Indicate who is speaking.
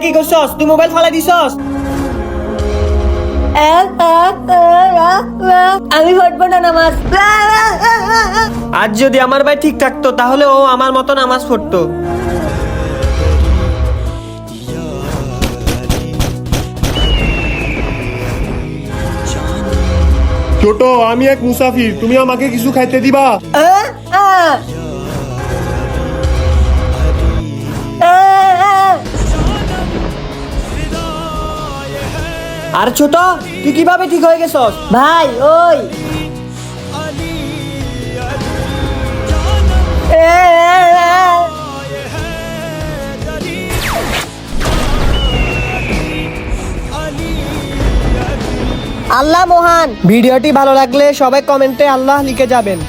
Speaker 1: কি করছস? তুই মোবাইল ফালাই দিছস?
Speaker 2: আমি পড়বো না নামাজ।
Speaker 1: আজ যদি আমার ভাই ঠিক থাকতো তাহলে ও আমার মতো নামাজ পড়তো।
Speaker 3: ছোট, আমি এক মুসাফির, তুমি আমাকে কিছু খাইতে দিবা?
Speaker 1: আর ছোট, তুই কিভাবে ঠিক হয়ে গেছস?
Speaker 2: ভাই ওই আল্লাহ মহান।
Speaker 1: ভিডিওটি ভালো লাগলে সবাই কমেন্টে আল্লাহ লিখে যাবেন।